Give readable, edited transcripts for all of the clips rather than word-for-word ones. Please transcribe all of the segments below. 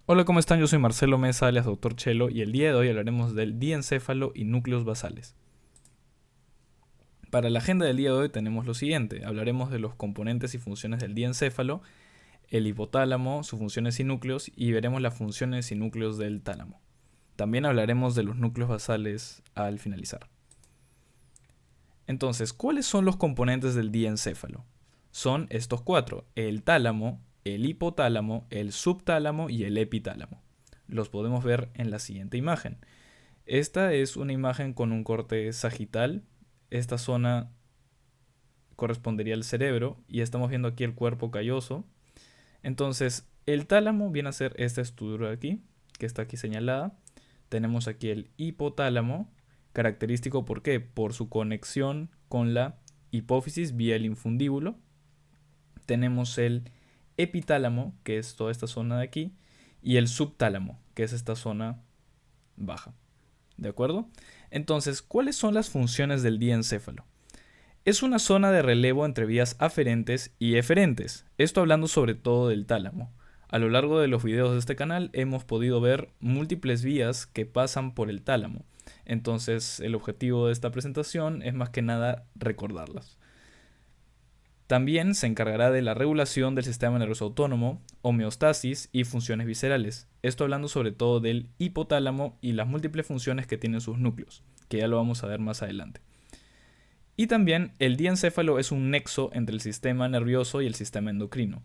Hola, ¿cómo están? Yo soy Marcelo Mesa, alias Dr. Chelo, y el día de hoy hablaremos del diencéfalo y núcleos basales. Para la agenda del día de hoy tenemos lo siguiente: hablaremos de los componentes y funciones del diencéfalo, el hipotálamo, sus funciones y núcleos, y veremos las funciones y núcleos del tálamo. También hablaremos de los núcleos basales al finalizar. Entonces, ¿cuáles son los componentes del diencéfalo? Son estos cuatro: el tálamo, el hipotálamo, el subtálamo y el epitálamo. Los podemos ver en la siguiente imagen. Esta es una imagen con un corte sagital. Esta zona correspondería al cerebro y estamos viendo aquí el cuerpo calloso. Entonces, el tálamo viene a ser esta estructura de aquí, que está aquí señalada. Tenemos aquí el hipotálamo, característico ¿por qué? Por su conexión con la hipófisis vía el infundíbulo. Tenemos el epitálamo, que es toda esta zona de aquí, y el subtálamo, que es esta zona baja. ¿De acuerdo? Entonces, ¿cuáles son las funciones del diencéfalo? Es una zona de relevo entre vías aferentes y eferentes. Esto hablando sobre todo del tálamo. A lo largo de los videos de este canal hemos podido ver múltiples vías que pasan por el tálamo. Entonces, el objetivo de esta presentación es más que nada recordarlas. También se encargará de la regulación del sistema nervioso autónomo, homeostasis y funciones viscerales. Esto hablando sobre todo del hipotálamo y las múltiples funciones que tienen sus núcleos, que ya lo vamos a ver más adelante. Y también el diencéfalo es un nexo entre el sistema nervioso y el sistema endocrino,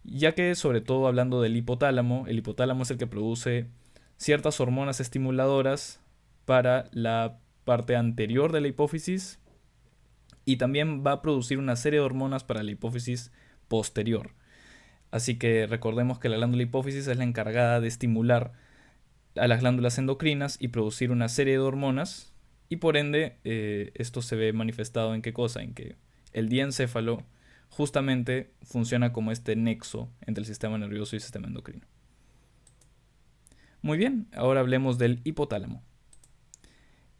ya que sobre todo hablando del hipotálamo, el hipotálamo es el que produce ciertas hormonas estimuladoras para la parte anterior de la hipófisis y también va a producir una serie de hormonas para la hipófisis posterior. Así que recordemos que la glándula hipófisis es la encargada de estimular a las glándulas endocrinas y producir una serie de hormonas, y por ende esto se ve manifestado en qué cosa, en que el diencéfalo justamente funciona como este nexo entre el sistema nervioso y el sistema endocrino. Muy bien, ahora hablemos del hipotálamo.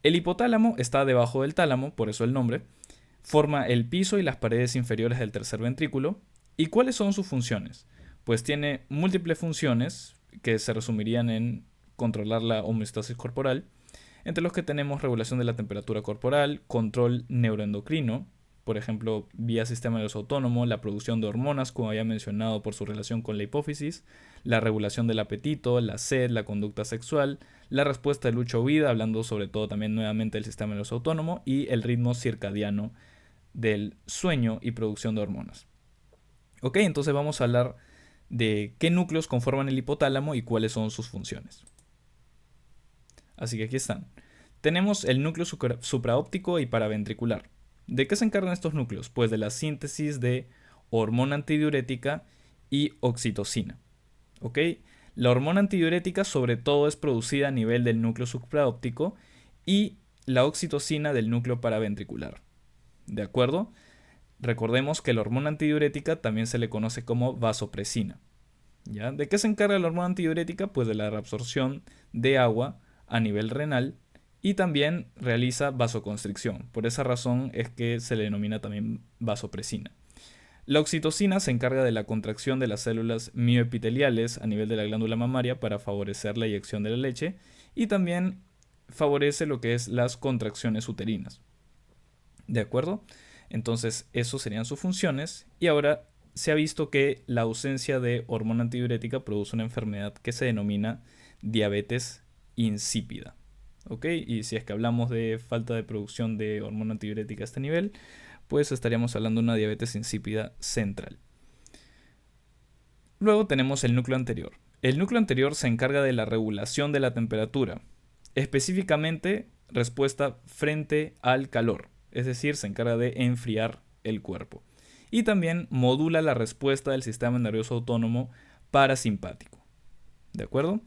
El hipotálamo está debajo del tálamo, por eso el nombre. Forma el piso y las paredes inferiores del tercer ventrículo. ¿Y cuáles son sus funciones? Pues tiene múltiples funciones que se resumirían en controlar la homeostasis corporal, entre los que tenemos regulación de la temperatura corporal, control neuroendocrino, por ejemplo, vía sistema nervioso autónomo, la producción de hormonas, como había mencionado por su relación con la hipófisis, la regulación del apetito, la sed, la conducta sexual, la respuesta de lucha o huida, hablando sobre todo también nuevamente del sistema nervioso autónomo, y el ritmo circadiano del sueño y producción de hormonas. Ok, entonces vamos a hablar de qué núcleos conforman el hipotálamo y cuáles son sus funciones. Así que aquí están. Tenemos el núcleo supraóptico y paraventricular. ¿De qué se encargan estos núcleos? Pues de la síntesis de hormona antidiurética y oxitocina. ¿Ok? La hormona antidiurética sobre todo es producida a nivel del núcleo supraóptico y la oxitocina del núcleo paraventricular. ¿De acuerdo? Recordemos que la hormona antidiurética también se le conoce como vasopresina. ¿Ya? ¿De qué se encarga la hormona antidiurética? Pues de la reabsorción de agua a nivel renal y también realiza vasoconstricción. Por esa razón es que se le denomina también vasopresina. La oxitocina se encarga de la contracción de las células mioepiteliales a nivel de la glándula mamaria para favorecer la eyección de la leche y también favorece lo que es las contracciones uterinas. ¿De acuerdo? Entonces, eso serían sus funciones y ahora se ha visto que la ausencia de hormona antidiurética produce una enfermedad que se denomina diabetes insípida. ¿Ok? Y si es que hablamos de falta de producción de hormona antidiurética a este nivel, pues estaríamos hablando de una diabetes insípida central. Luego tenemos el núcleo anterior. El núcleo anterior se encarga de la regulación de la temperatura, específicamente respuesta frente al calor, es decir, se encarga de enfriar el cuerpo. Y también modula la respuesta del sistema nervioso autónomo parasimpático. ¿De acuerdo?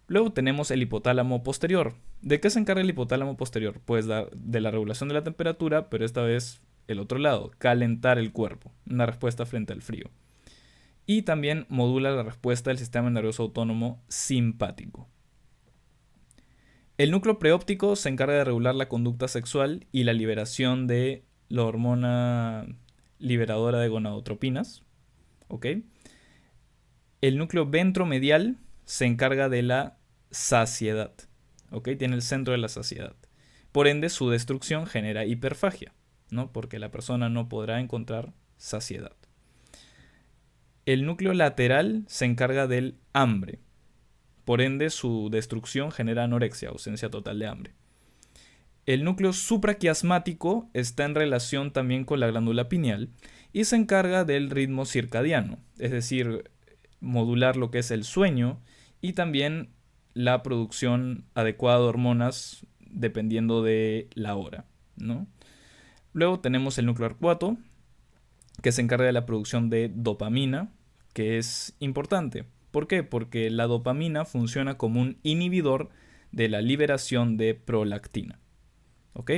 Luego tenemos el hipotálamo posterior. ¿De qué se encarga el hipotálamo posterior? Pues de la regulación de la temperatura, pero esta vez el otro lado, calentar el cuerpo, una respuesta frente al frío. Y también modula la respuesta del sistema nervioso autónomo simpático. El núcleo preóptico se encarga de regular la conducta sexual y la liberación de la hormona liberadora de gonadotropinas. ¿Ok? El núcleo ventromedial se encarga de la saciedad. ¿Ok? Tiene el centro de la saciedad. Por ende, su destrucción genera hiperfagia, ¿no? Porque la persona no podrá encontrar saciedad. El núcleo lateral se encarga del hambre. Por ende, su destrucción genera anorexia, ausencia total de hambre. El núcleo supraquiasmático está en relación también con la glándula pineal y se encarga del ritmo circadiano, es decir, modular lo que es el sueño y también la producción adecuada de hormonas dependiendo de la hora, ¿no? Luego tenemos el núcleo arcuato, que se encarga de la producción de dopamina, que es importante. ¿Por qué? Porque la dopamina funciona como un inhibidor de la liberación de prolactina. ¿Ok?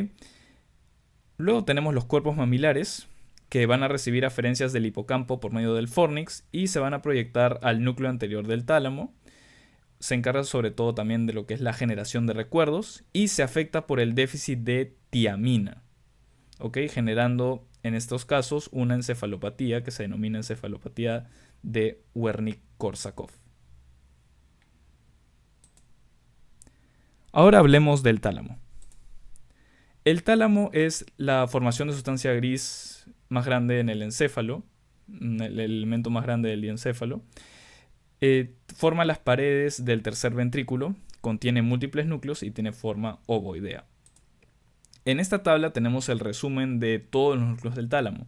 Luego tenemos los cuerpos mamilares, que van a recibir aferencias del hipocampo por medio del fornix y se van a proyectar al núcleo anterior del tálamo. Se encarga sobre todo también de lo que es la generación de recuerdos y se afecta por el déficit de tiamina, ¿ok? Generando en estos casos una encefalopatía que se denomina encefalopatía de Wernicke-Korsakoff. Ahora hablemos del tálamo. El tálamo es la formación de sustancia gris más grande en el encéfalo, el elemento más grande del diencéfalo. Forma las paredes del tercer ventrículo, contiene múltiples núcleos y tiene forma ovoidea. En esta tabla tenemos el resumen de todos los núcleos del tálamo.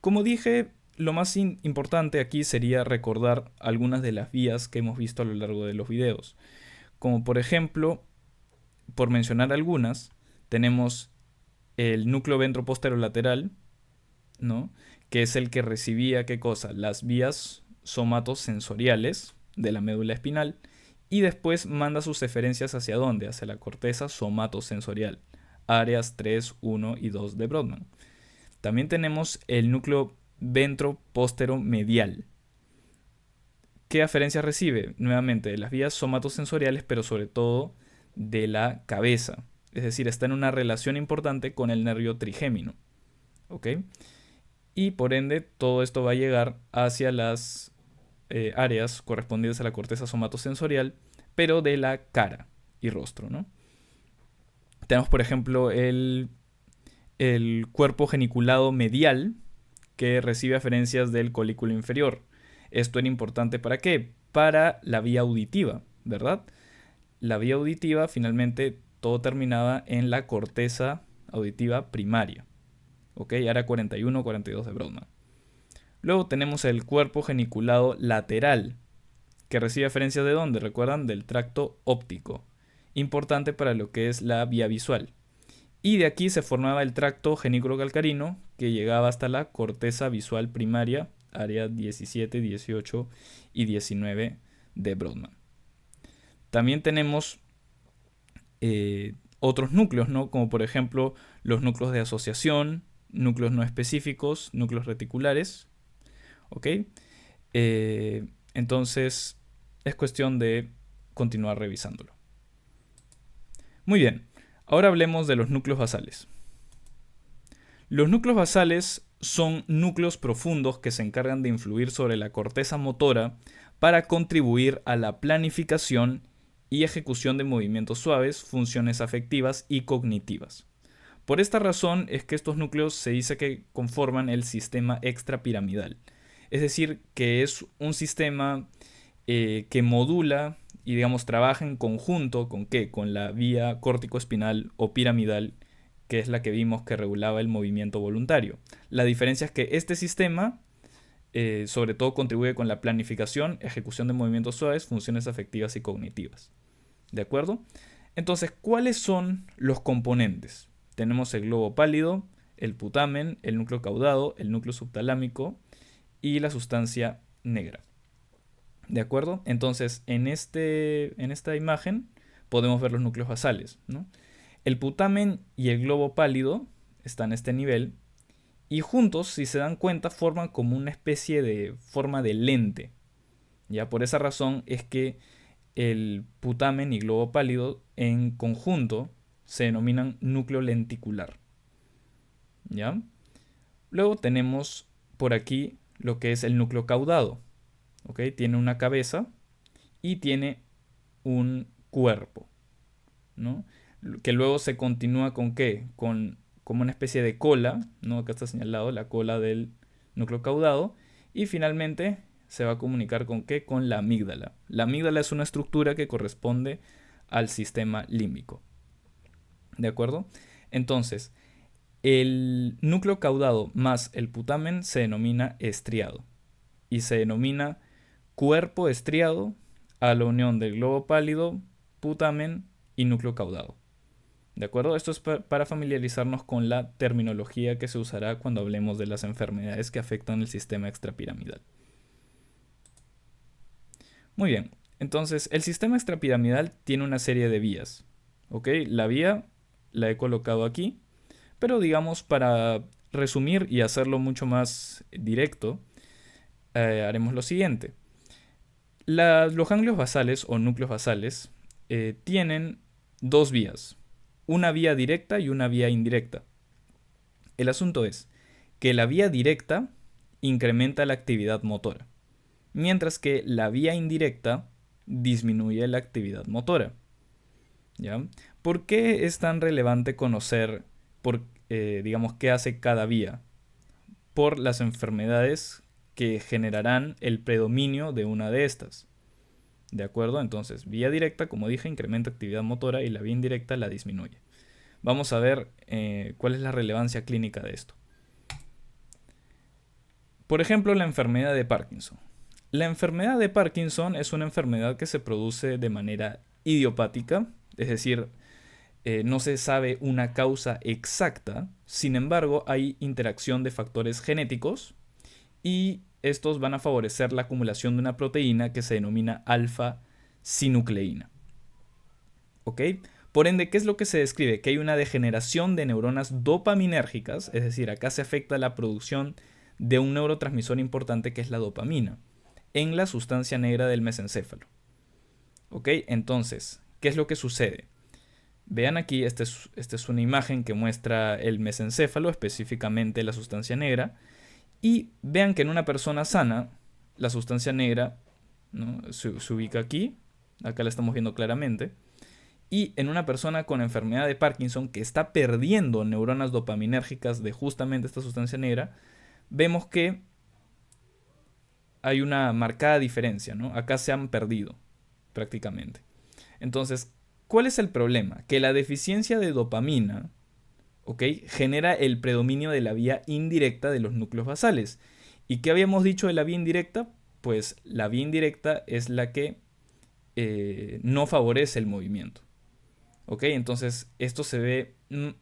Como dije, lo más importante aquí sería recordar algunas de las vías que hemos visto a lo largo de los videos. Como por ejemplo, por mencionar algunas, tenemos el núcleo ventroposterolateral, ¿no? Que es el que recibía, ¿qué cosa? Las vías somatosensoriales de la médula espinal y después manda sus eferencias hacia dónde, hacia la corteza somatosensorial, áreas 3, 1 y 2 de Brodmann. También tenemos el núcleo ventroposteromedial. ¿Qué aferencias recibe? Nuevamente de las vías somatosensoriales, pero sobre todo de la cabeza. Es decir, está en una relación importante con el nervio trigémino. ¿Ok? Y por ende, todo esto va a llegar hacia las áreas correspondientes a la corteza somatosensorial, pero de la cara y rostro, ¿no? Tenemos, por ejemplo, el cuerpo geniculado medial, que recibe aferencias del colículo inferior. Esto era importante ¿para qué? Para la vía auditiva, ¿verdad? La vía auditiva finalmente todo terminaba en la corteza auditiva primaria. ¿Ok? Área 41, 42 de Brodmann. Luego tenemos el cuerpo geniculado lateral, que recibe aferencias de dónde, recuerdan, del tracto óptico, importante para lo que es la vía visual. Y de aquí se formaba el tracto genículo-calcarino, que llegaba hasta la corteza visual primaria, área 17, 18 y 19 de Brodmann. También tenemos otros núcleos, ¿no? Como por ejemplo los núcleos de asociación, núcleos no específicos, núcleos reticulares. ¿Ok? Entonces es cuestión de continuar revisándolo. Muy bien, ahora hablemos de los núcleos basales. Los núcleos basales son núcleos profundos que se encargan de influir sobre la corteza motora para contribuir a la planificación y ejecución de movimientos suaves, funciones afectivas y cognitivas. Por esta razón es que estos núcleos se dice que conforman el sistema extrapiramidal. Es decir, que es un sistema que modula y digamos trabaja en conjunto con ¿qué? Con la vía córtico-espinal o piramidal, que es la que vimos que regulaba el movimiento voluntario. La diferencia es que este sistema sobre todo contribuye con la planificación, ejecución de movimientos suaves, funciones afectivas y cognitivas. ¿De acuerdo? Entonces, ¿cuáles son los componentes? Tenemos el globo pálido, el putamen, el núcleo caudado, el núcleo subtalámico y la sustancia negra. ¿De acuerdo? Entonces, en esta imagen podemos ver los núcleos basales, ¿no? El putamen y el globo pálido están a este nivel y juntos, si se dan cuenta, forman como una especie de forma de lente. Ya por esa razón es que el putamen y globo pálido en conjunto se denominan núcleo lenticular. ¿Ya? Luego tenemos por aquí lo que es el núcleo caudado. ¿Ok? Tiene una cabeza y tiene un cuerpo, ¿no? Que luego se continúa con ¿qué? Con como una especie de cola, ¿no? Acá está señalado la cola del núcleo caudado, y finalmente se va a comunicar con ¿qué? Con la amígdala. La amígdala es una estructura que corresponde al sistema límbico. ¿De acuerdo? Entonces, el núcleo caudado más el putamen se denomina estriado y se denomina cuerpo estriado a la unión del globo pálido, putamen y núcleo caudado. ¿De acuerdo? Esto es para familiarizarnos con la terminología que se usará cuando hablemos de las enfermedades que afectan el sistema extrapiramidal. Muy bien, entonces el sistema extrapiramidal tiene una serie de vías. ¿Ok? La vía la he colocado aquí, pero digamos para resumir y hacerlo mucho más directo, haremos lo siguiente. Los ganglios basales o núcleos basales tienen dos vías, una vía directa y una vía indirecta. El asunto es que la vía directa incrementa la actividad motora, mientras que la vía indirecta disminuye la actividad motora. ¿Ya? ¿Por qué es tan relevante conocer digamos, qué hace cada vía? Por las enfermedades que generarán el predominio de una de estas. ¿De acuerdo? Entonces, vía directa, como dije, incrementa actividad motora y la vía indirecta la disminuye. Vamos a ver cuál es la relevancia clínica de esto. Por ejemplo, la enfermedad de Parkinson. La enfermedad de Parkinson es una enfermedad que se produce de manera idiopática, es decir, no se sabe una causa exacta, sin embargo hay interacción de factores genéticos y estos van a favorecer la acumulación de una proteína que se denomina alfa-sinucleína. ¿Ok? Por ende, ¿qué es lo que se describe? Que hay una degeneración de neuronas dopaminérgicas, es decir, acá se afecta la producción de un neurotransmisor importante que es la dopamina, en la sustancia negra del mesencéfalo. ¿Ok? Entonces, ¿qué es lo que sucede? Vean aquí, esta es una imagen que muestra el mesencéfalo, específicamente la sustancia negra, y vean que en una persona sana, la sustancia negra, ¿no? se ubica aquí, acá la estamos viendo claramente, y en una persona con enfermedad de Parkinson que está perdiendo neuronas dopaminérgicas de justamente esta sustancia negra, vemos que hay una marcada diferencia, ¿no? Acá se han perdido prácticamente. Entonces, ¿cuál es el problema? Que la deficiencia de dopamina, ¿ok?, genera el predominio de la vía indirecta de los núcleos basales. ¿Y qué habíamos dicho de la vía indirecta? Pues la vía indirecta es la que no favorece el movimiento. ¿Ok? Entonces esto se ve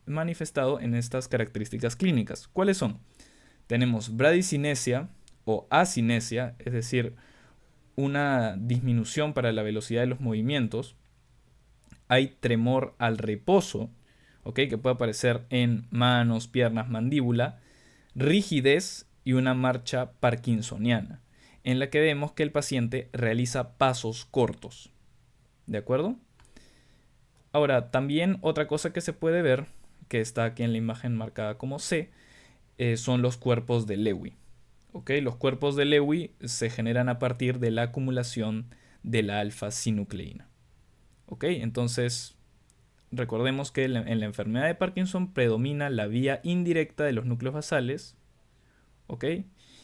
manifestado en estas características clínicas. ¿Cuáles son? Tenemos bradicinesia o acinesia, es decir, una disminución para la velocidad de los movimientos. Hay tremor al reposo, ¿ok?, que puede aparecer en manos, piernas, mandíbula, rigidez y una marcha parkinsoniana, en la que vemos que el paciente realiza pasos cortos. ¿De acuerdo? Ahora, también otra cosa que se puede ver, que está aquí en la imagen marcada como C, son los cuerpos de Lewy. ¿Ok? Los cuerpos de Lewy se generan a partir de la acumulación de la alfa-sinucleína. ¿Ok? Entonces, recordemos que en la enfermedad de Parkinson predomina la vía indirecta de los núcleos basales. ¿Ok?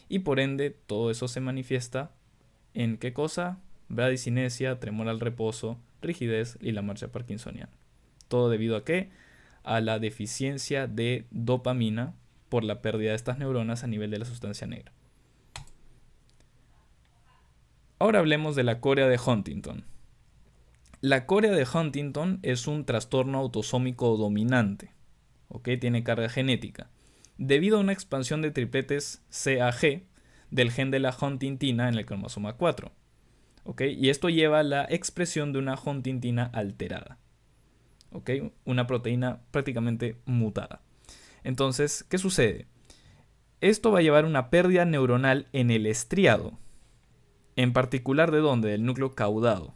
Y por ende, todo eso se manifiesta en ¿qué cosa? Bradicinesia, tremor al reposo, rigidez y la marcha parkinsoniana. ¿Todo debido a qué? A la deficiencia de dopamina por la pérdida de estas neuronas a nivel de la sustancia negra. Ahora hablemos de la corea de Huntington. La corea de Huntington es un trastorno autosómico dominante, ¿ok? Tiene carga genética, debido a una expansión de tripletes CAG del gen de la huntingtina en el cromosoma 4. ¿Ok? Y esto lleva a la expresión de una huntingtina alterada. ¿Ok? Una proteína prácticamente mutada. Entonces, ¿qué sucede? Esto va a llevar a una pérdida neuronal en el estriado. En particular, ¿de dónde? Del núcleo caudado.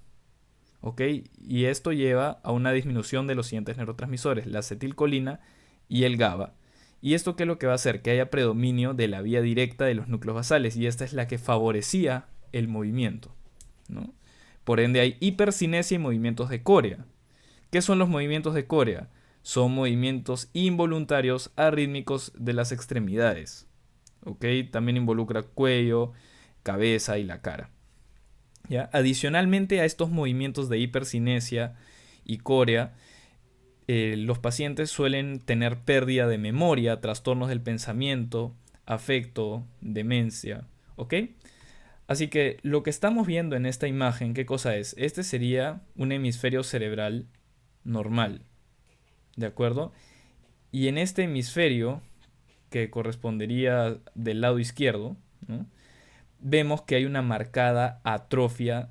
¿Ok? Y esto lleva a una disminución de los siguientes neurotransmisores, la acetilcolina y el GABA. ¿Y esto qué es lo que va a hacer? Que haya predominio de la vía directa de los núcleos basales. Y esta es la que favorecía el movimiento, ¿no? Por ende hay hipercinesia y movimientos de corea. ¿Qué son los movimientos de corea? Son movimientos involuntarios arrítmicos de las extremidades. ¿Ok? También involucra cuello, cabeza y la cara. ¿Ya? Adicionalmente a estos movimientos de hipercinesia y corea, los pacientes suelen tener pérdida de memoria, trastornos del pensamiento, afecto, demencia. ¿Ok? Así que lo que estamos viendo en esta imagen, ¿qué cosa es? Este sería un hemisferio cerebral normal, ¿de acuerdo? Y en este hemisferio, que correspondería del lado izquierdo, ¿no? Vemos que hay una marcada atrofia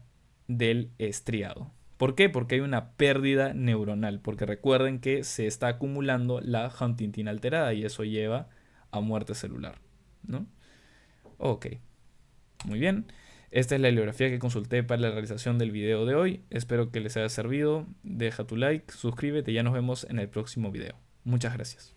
del estriado. ¿Por qué? Porque hay una pérdida neuronal, porque recuerden que se está acumulando la huntingtina alterada y eso lleva a muerte celular, ¿no? Ok, muy bien. Esta es la bibliografía que consulté para la realización del video de hoy. Espero que les haya servido. Deja tu like, suscríbete y ya nos vemos en el próximo video. Muchas gracias.